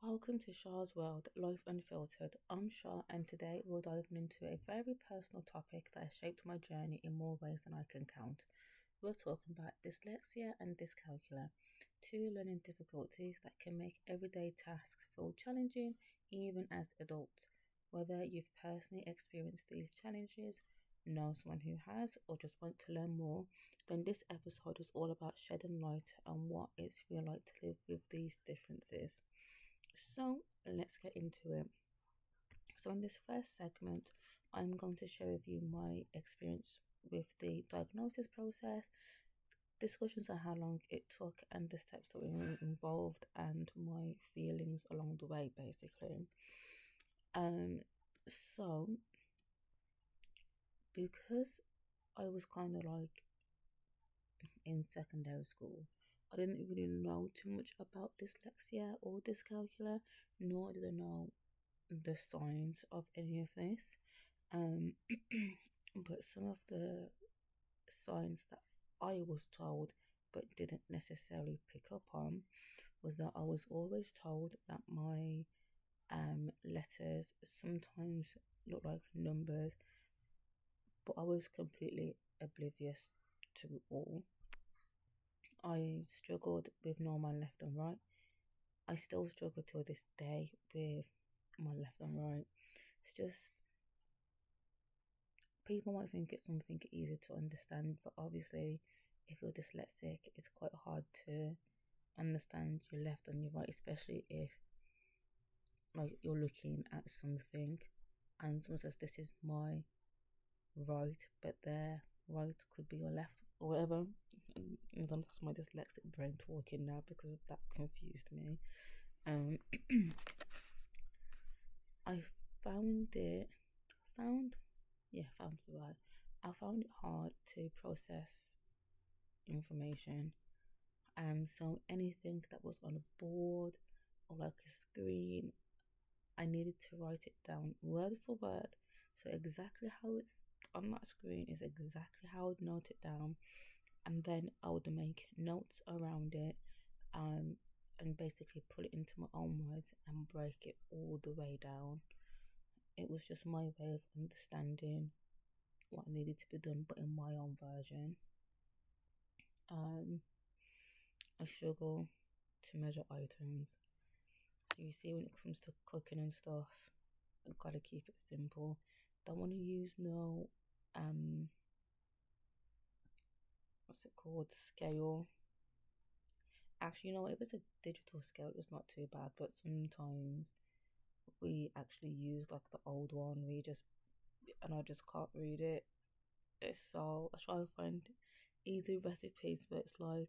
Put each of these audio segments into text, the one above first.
Welcome to Shar's World, Life Unfiltered. I'm Shar, and today we're diving into a very personal topic that has shaped my journey in more ways than I can count. We're talking about dyslexia and dyscalculia, two learning difficulties that can make everyday tasks feel challenging even as adults. Whether you've personally experienced these challenges, know someone who has, or just want to learn more, then this episode is all about shedding light on what it's feel like to live with these differences. So let's get into it. So, in this first segment, I'm going to share with you my experience with the diagnosis process, discussions on how long it took, and the steps that were involved, and my feelings along the way, basically. Um, so, because I was kind of like in secondary school, I didn't really know too much about dyslexia or dyscalculia, nor did I know the signs of any of this. Um, but some of the signs that I was told but didn't necessarily pick up on was that I was always told that my letters sometimes look like numbers, but I was completely oblivious to it all. I struggled with normal left and right. I still struggle to this day with my left and right. It's just people might think it's something easy to understand, but obviously, if you're dyslexic, it's quite hard to understand your left and your right, especially if like you're looking at something and someone says this is my right, but their right could be your left or whatever. And that's my dyslexic brain talking now because that confused me. Um, I found it found yeah, found the word. I found it hard to process information. So anything that was on a board or like a screen, I needed to write it down word for word. So exactly how it's on that screen is exactly how I would note it down, and then I would make notes around it, and basically put it into my own words and break it all the way down. It was just my way of understanding what needed to be done, but in my own version. Um, I struggle to measure items. So you see, when it comes to cooking and stuff, I've got to keep it simple. Don't want to use no what's it called, scale. Actually, you know, if it's a digital scale, it's not too bad. But sometimes we actually use like the old one. And I just can't read it. I try to find easy recipes, but it's like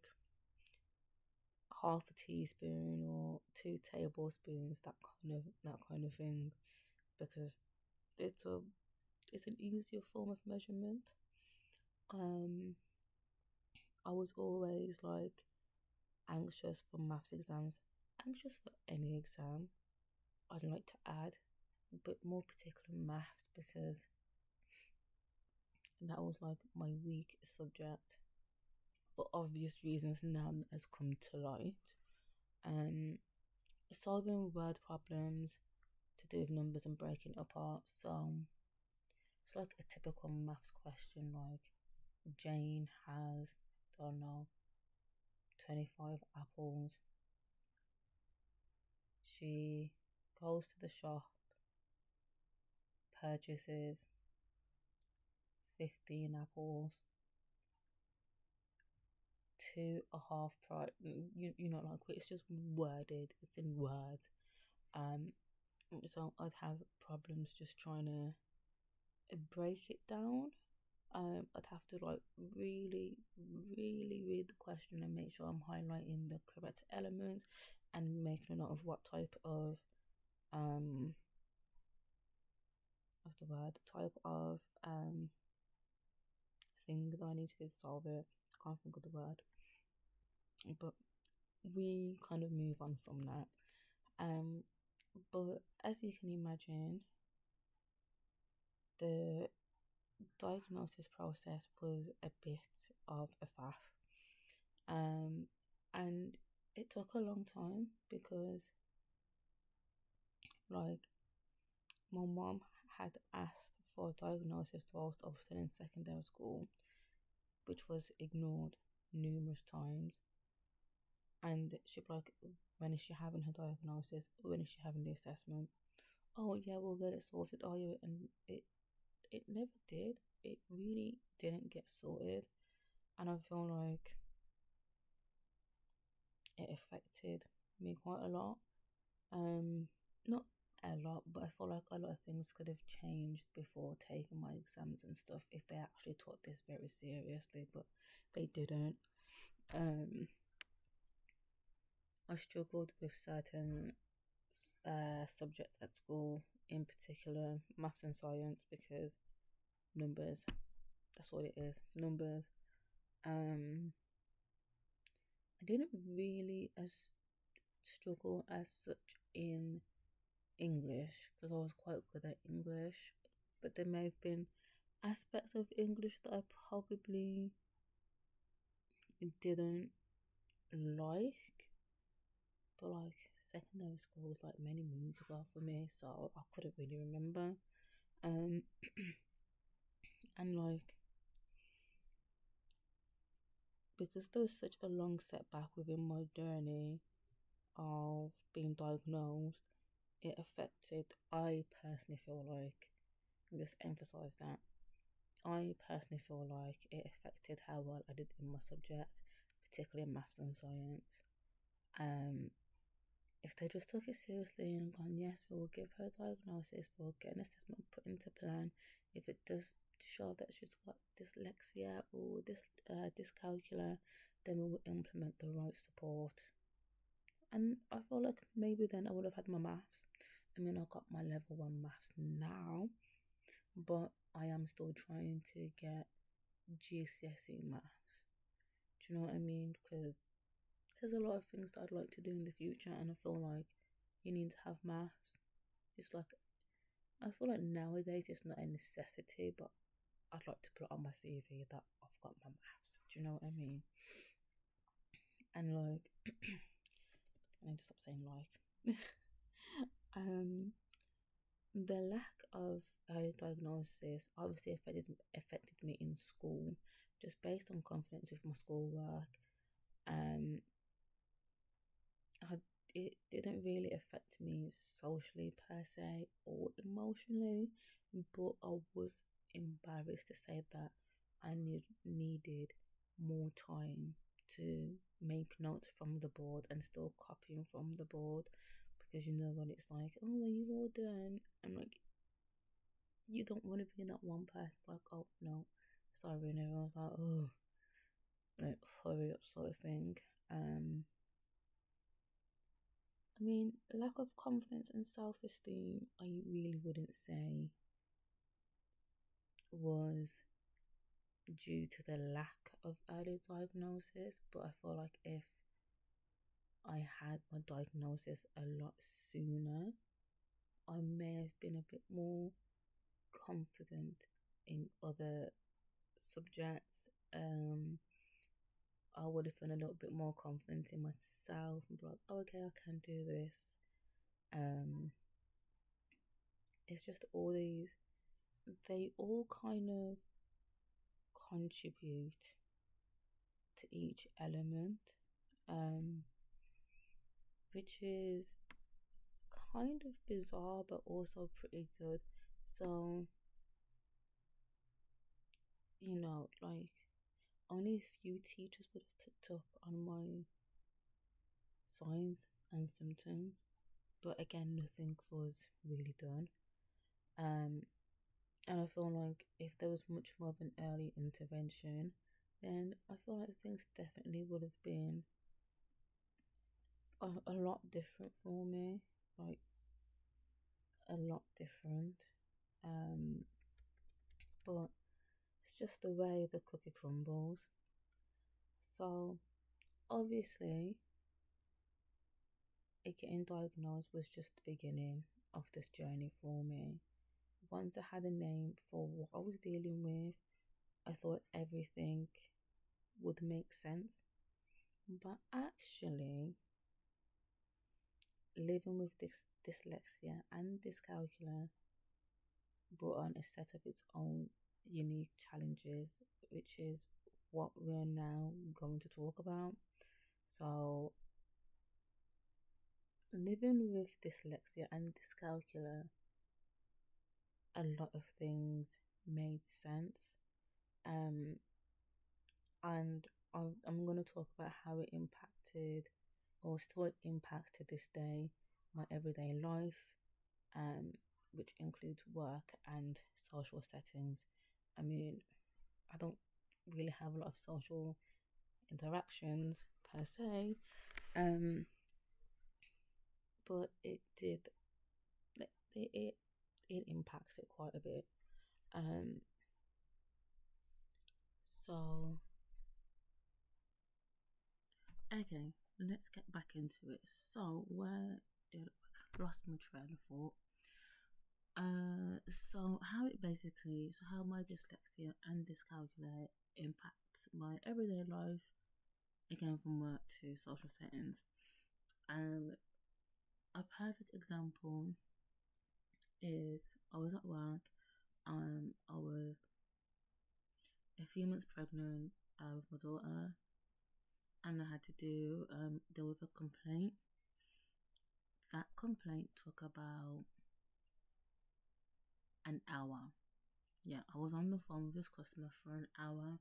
half a teaspoon or 2 tablespoons, that kind of thing, because it's a it's an easier form of measurement. Um, I was always like anxious for maths exams, anxious for any exam. I'd like to add, but more particular maths because that was like my weak subject for obvious reasons now that has come to light. Um, Solving word problems to do with numbers and breaking it apart. So it's like a typical maths question, like Jane has, don't know, 25 apples. She goes to the shop, purchases 15 apples, two a half price. You know, like it's just worded, it's in words. Um, so I'd have problems just trying to break it down. I'd have to like really, really read the question and make sure I'm highlighting the correct elements and making a note of what type of what's the word? Type of thing that I need to do to solve it. I can't think of the word. But we kind of move on from that. But as you can imagine, the diagnosis process was a bit of a faff. And it took a long time because Like, my mom had asked for a diagnosis whilst I was still in secondary school, which was ignored numerous times. And she'd be like, when is she having her diagnosis? When is she having the assessment? Oh yeah, we'll get it sorted. Oh yeah, and it never did. It really didn't get sorted, and I feel like it affected me quite a lot. Not a lot, but I feel like a lot of things could have changed before taking my exams and stuff if they actually took this very seriously, but they didn't. Um, I struggled with certain subjects at school, in particular maths and science, because numbers. That's what it is, numbers. Um, I didn't really struggle as such in English because I was quite good at English, but there may have been aspects of English that I probably didn't like. But like secondary school was like many moons ago for me, so I couldn't really remember. Um, and like because there was such a long setback within my journey of being diagnosed, it affected. I personally feel like, just emphasize that. I personally feel like it affected how well I did in my subjects, particularly in maths and science. Um, if they just took it seriously and gone, yes, we will give her a diagnosis, we'll get an assessment put into plan. If it does show that she's got dyslexia or dyscalculia, then we will implement the right support. And I feel like maybe then I would have had my maths. I mean, I got my level 1 maths now, but I am still trying to get GCSE maths. Do you know what I mean? Because there's a lot of things that I'd like to do in the future, and I feel like you need to have maths. It's like, I feel like nowadays it's not a necessity, but I'd like to put it on my CV that I've got my maths. Do you know what I mean? And like, I need to stop saying like. um, the lack of early diagnosis obviously affected me in school, just based on confidence with my schoolwork. Um, I, it didn't really affect me socially per se or emotionally, but I was embarrassed to say that I needed more time to make notes from the board and still copying from the board, because you know what it's like. Oh, are you all done? I'm like, you don't want to be that one person like, oh no, sorry, and everyone's like, oh, like hurry up sort of thing. I mean, lack of confidence and self-esteem, I really wouldn't say was due to the lack of early diagnosis, but I feel like if I had my diagnosis a lot sooner, I may have been a bit more confident in other subjects. I would have been a little bit more confident in myself and be like, oh, okay, I can do this. It's just all these, they all kind of contribute to each element, um, which is kind of bizarre but also pretty good. So, like only a few teachers would have picked up on my signs and symptoms, but again, nothing was really done. Um, and I feel like if there was much more of an early intervention, then I feel like things definitely would have been a lot different for me, like a lot different. Um, but it's just the way the cookie crumbles. So obviously, it getting diagnosed was just the beginning of this journey for me. Once I had a name for what I was dealing with, I thought everything would make sense. But actually, living with this dyslexia and dyscalculia brought on a set of its own unique challenges, which is what we're now going to talk about. So, living with dyslexia and dyscalculia, a lot of things made sense. Um, and I'm going to talk about how it impacted or still impacts to this day my everyday life, which includes work and social settings. I mean, I don't really have a lot of social interactions per se, um, but it impacts it quite a bit. Um, so okay, let's get back into it. So where did I lost my trail of thought? So how my dyslexia and dyscalculia impacts my everyday life, again from work to social settings. Um, a perfect example is I was at work. I was a few months pregnant with my daughter, and I had to deal with a complaint. That complaint took about an hour. Yeah, I was on the phone with this customer for an hour.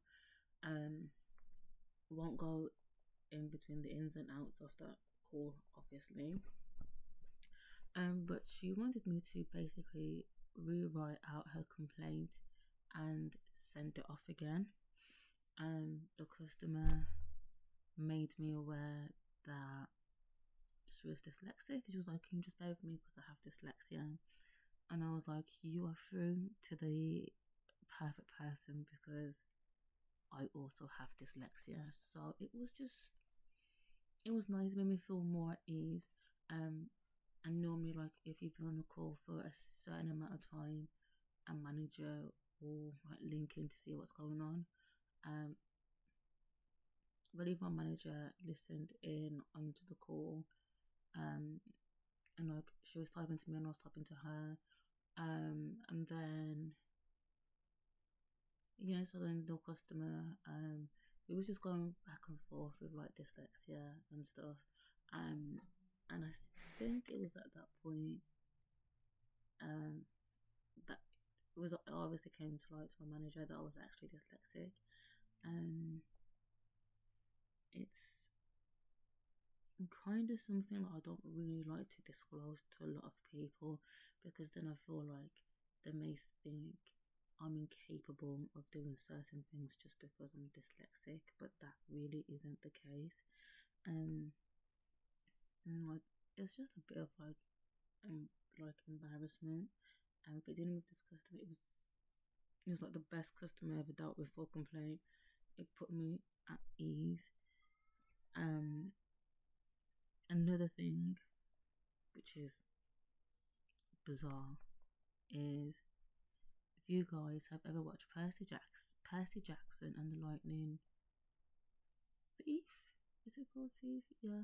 Um, won't go in between the ins and outs of that call, obviously. But she wanted me to basically rewrite out her complaint and send it off again. The customer made me aware that she was dyslexic. She was like, "Can you just bear with me because I have dyslexia?" And I was like, "You are through to the perfect person because I also have dyslexia." So it was nice, made me feel more at ease. And normally, like, if you've been on a call for a certain amount of time, a manager will like link in to see what's going on. Um, I believe my manager listened in onto the call, um, and like she was typing to me and I was typing to her. And then yeah, so then the customer, it was just going back and forth with like dyslexia and stuff. Um, and I think it was at that point, um, that it was obviously came to light to my manager that I was actually dyslexic. Um, it's kind of something that I don't really like to disclose to a lot of people because then I feel like they may think I'm incapable of doing certain things just because I'm dyslexic, but that really isn't the case. Um, and like it's just a bit of like embarrassment. But dealing with this customer, it was like the best customer I ever dealt with for complaint. It put me at ease. Um, Another thing which is bizarre is if you guys have ever watched Percy Jackson and the Lightning Thief, is it called Thief? Yeah.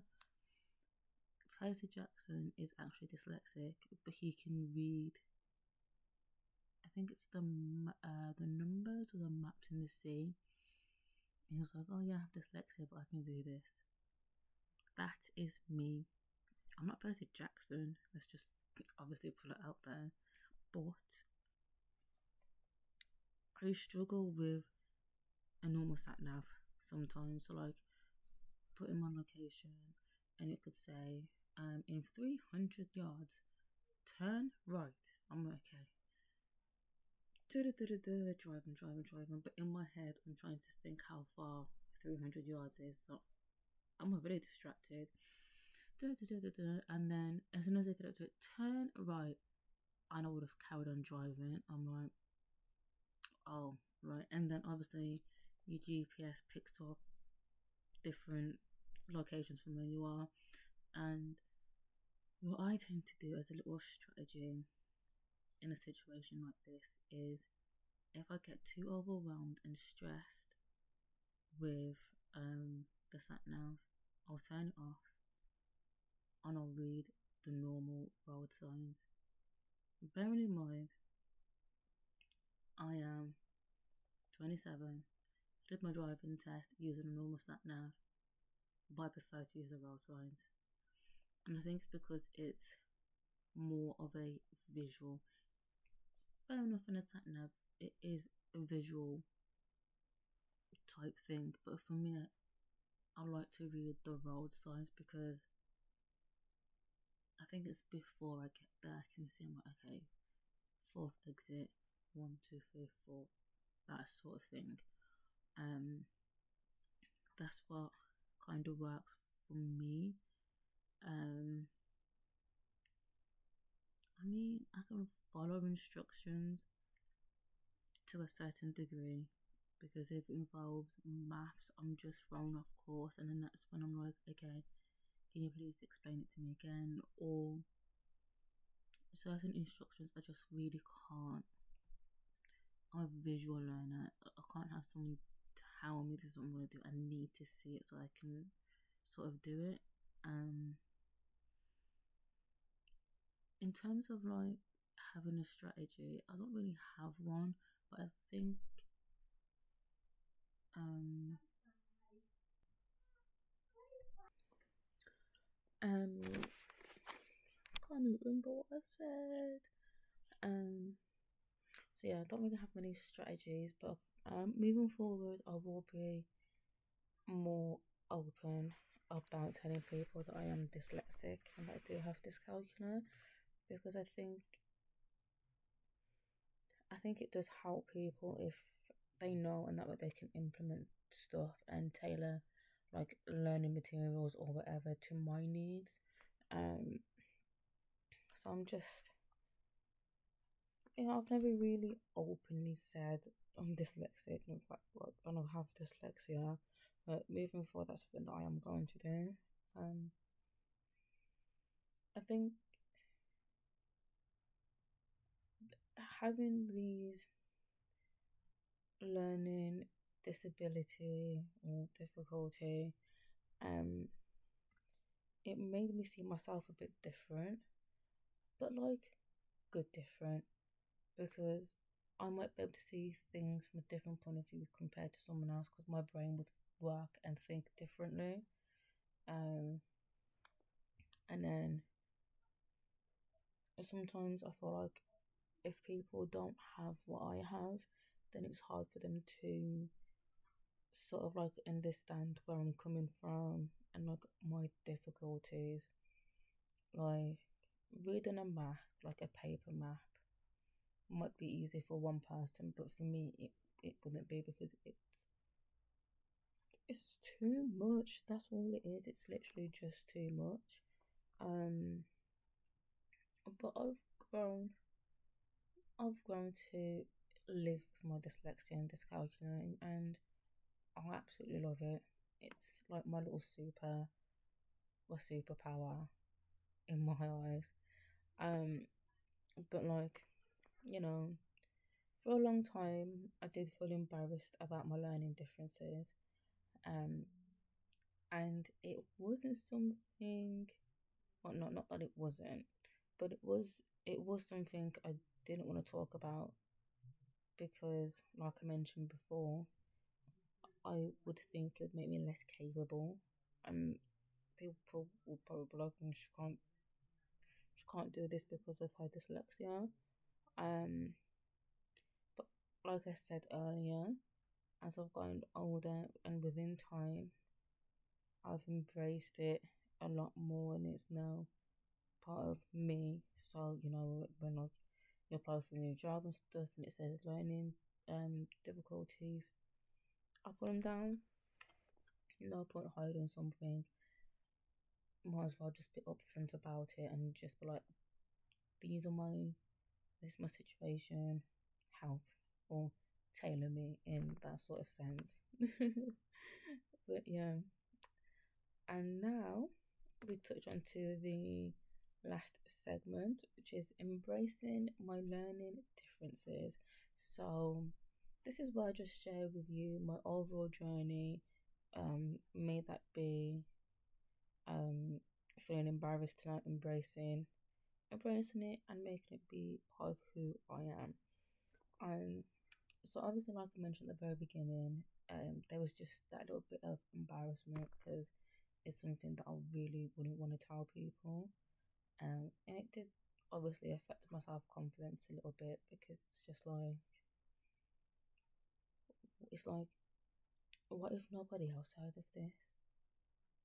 Percy Jackson is actually dyslexic, but he can read. I think it's the numbers or the maps in the sea. And he was like, "Oh yeah, I have dyslexia, but I can do this." That is me. I'm not Percy Jackson. Let's just obviously pull it out there, but I struggle with a normal sat nav sometimes. So like put in my location and it could say in 300 yards turn right. I'm like, okay, driving, but in my head I'm trying to think how far 300 yards is, so I'm really distracted. And then as soon as I get up to it, turn right, and I would have carried on driving. I'm like, oh right. And then obviously your GPS picks up different locations from where you are. And what I tend to do as a little strategy in a situation like this is if I get too overwhelmed and stressed with the sat nav, I'll turn it off and I'll read the normal road signs. Bearing in mind, I am 27, did my driving test using a normal sat nav, but I prefer to use the road signs. And I think it's because it's more of a visual. Fair enough, in a sat nav, it is a visual type thing, but for me, I like to read the road signs because I think it's before I get there, I can see, I'm like, okay, fourth exit, 1, 2, 3, 4, that sort of thing. That's what kind of works for me. I mean, I can follow instructions to a certain degree because if it involves maths, I'm just thrown off course, and then that's when I'm like, okay, can you please explain it to me again? Or certain instructions I just really can't. I'm a visual learner. I can't have someone tell me this is what I'm going to do. I need to see it so I can sort of do it. In terms of like having a strategy, I don't really have one, but I think I can't remember what I said. So yeah, I don't really have many strategies, but moving forward, I will be more open about telling people that I am dyslexic and I do have dyscalculia, because I think it does help people if they know, and that way they can implement stuff and tailor like learning materials or whatever to my needs. So I'm just, I've never really openly said I'm dyslexic. In fact, like, I don't have dyslexia, but moving forward, that's something that I am going to do. I think having these learning disability or difficulty, it made me see myself a bit different, but like good different, because I might be able to see things from a different point of view compared to someone else, because my brain would work and think differently. And then sometimes I feel like if people don't have what I have, then it's hard for them to sort of like understand where I'm coming from and like my difficulties. Like reading a map, like a paper map, might be easy for one person, but for me it wouldn't be, because it's too much. That's all it is. It's literally just too much. But I've grown to live with my dyslexia and dyscalculia, and I absolutely love it. It's like my little superpower in my eyes. But like, you know, for a long time I did feel embarrassed about my learning differences. Um, and it wasn't something, well, not that it wasn't, but it was something I didn't want to talk about, because like I mentioned before, I would think it would make me less capable. People will probably be like, she can't do this because of her dyslexia. But like I said earlier, as I've gotten older and within time, I've embraced it a lot more, and it's now part of me. So when you apply for a new job and stuff, and it says learning difficulties, I put them down. No point hiding something. Might as well just be upfront about it and just be like, this is my situation, help, or tailor me in that sort of sense. But yeah, and now we touch on to the last segment, which is embracing my learning differences. So this is where I just share with you my overall journey. May that be feeling embarrassed to now embracing it and making it be part of who I am. And so obviously, like I mentioned at the very beginning, there was just that little bit of embarrassment because it's something that I really wouldn't want to tell people. And it did obviously affect my self confidence a little bit because it's like, what if nobody else heard of this?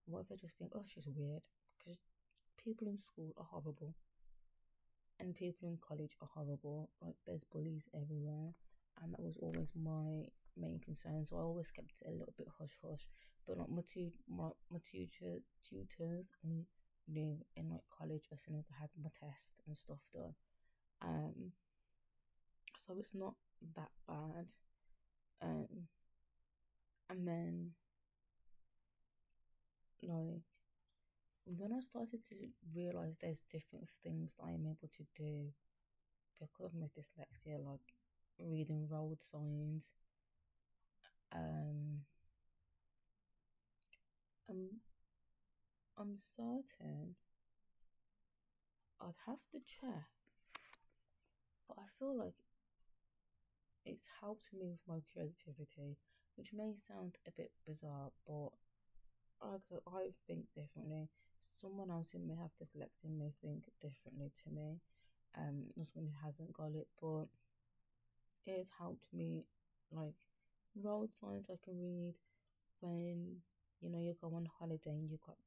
What if they just think, oh, she's weird? Because people in school are horrible, and people in college are horrible. Like, there's bullies everywhere, and that was always my main concern. So I always kept it a little bit hush hush. But like my tutors knew in like college as soon as I had my test and stuff done. Um, so it's not that bad. Um, and then like when I started to realize there's different things that I am able to do because of my dyslexia, like reading road signs. Um, I'm I'm certain I'd have to check, but I feel like it's helped me with my creativity, which may sound a bit bizarre, but I think differently. Someone else who may have dyslexia may think differently to me, as someone who hasn't got it, but it has helped me. Like road signs I can read when you go on holiday and you got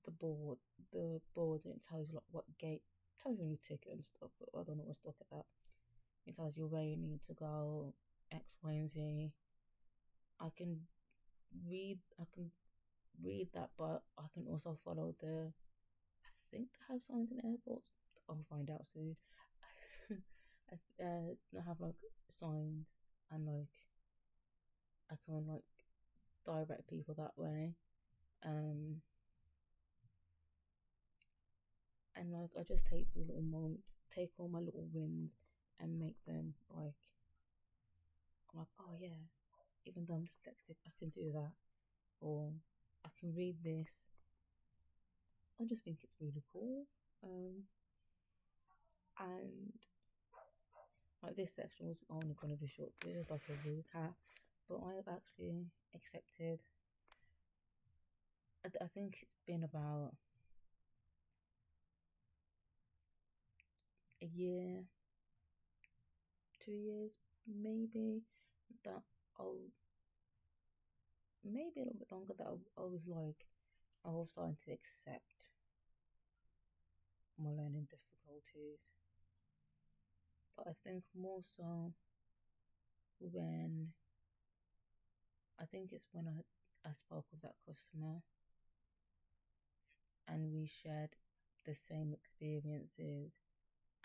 the board and it tells you like what gate, tells you your ticket and stuff, but I don't know what's stuck at that. It tells you where you need to go, X, Y, and Z. I can read that, but I can also follow I think they have signs in airports. I'll find out soon. I have like signs, and like I can like direct people that way. Um, and like I just take these little moments, take all my little wins, and make them like I'm like, oh yeah, even though I'm dyslexic, I can do that, or I can read this. I just think it's really cool. And like this section was only going to be short. This is like a recap, but I have actually accepted. I think it's been about a year, 2 years, maybe that I'll maybe a little bit longer that I was like I was starting to accept my learning difficulties. But I think more so when I think it's when I spoke with that customer and we shared the same experiences,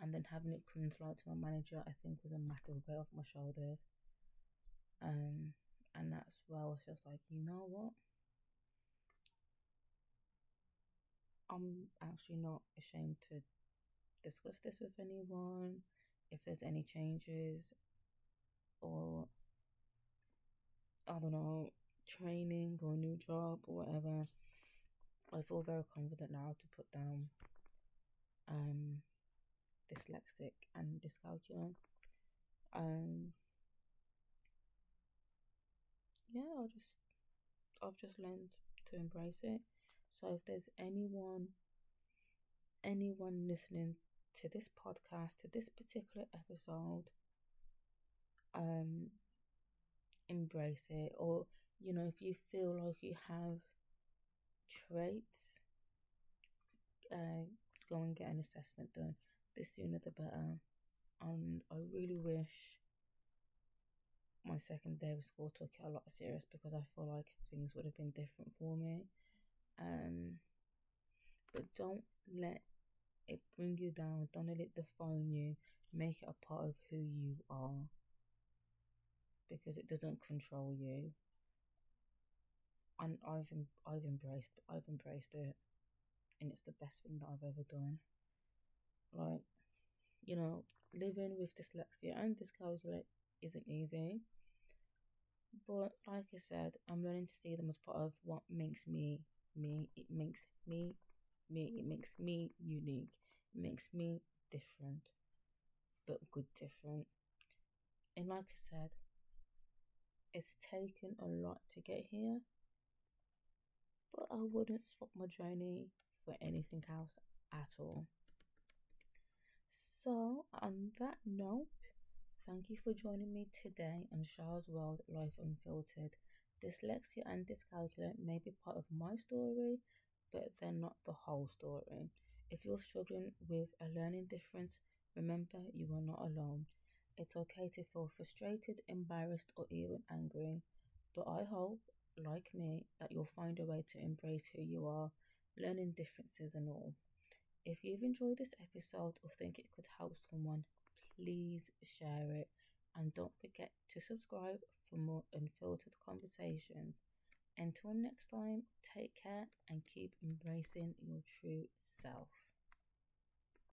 and then having it come to light to my manager, I think was a massive weight off my shoulders. And that's where I was just like, you know what? I'm actually not ashamed to discuss this with anyone. If there's any changes or I don't know, training or a new job or whatever, I feel very confident now to put down um dyslexic and dyscalculia. Um yeah, I've just learned to embrace it. So if there's anyone listening to this podcast, to this particular episode, um embrace it. Or if you feel like you have traits, go and get an assessment done. The sooner the better. And I really wish my secondary school took it a lot serious, because I feel like things would have been different for me. But don't let it bring you down. Don't let it define you. Make it a part of who you are, because it doesn't control you. And I've embraced it, and it's the best thing that I've ever done. Like, living with dyslexia and dyscalculia isn't easy, but like I said, I'm learning to see them as part of what makes me me. It makes me me. It makes me unique. It makes me different, but good different. And like I said, it's taken a lot to get here, but I wouldn't swap my journey for anything else at all. So, on that note, thank you for joining me today on Shar's World Life Unfiltered. Dyslexia and dyscalculia may be part of my story, but they're not the whole story. If you're struggling with a learning difference, remember you are not alone. It's okay to feel frustrated, embarrassed, or even angry, but I hope, like me, that you'll find a way to embrace who you are, learning differences and all. If you've enjoyed this episode or think it could help someone, please share it. And don't forget to subscribe for more unfiltered conversations. Until next time, take care and keep embracing your true self.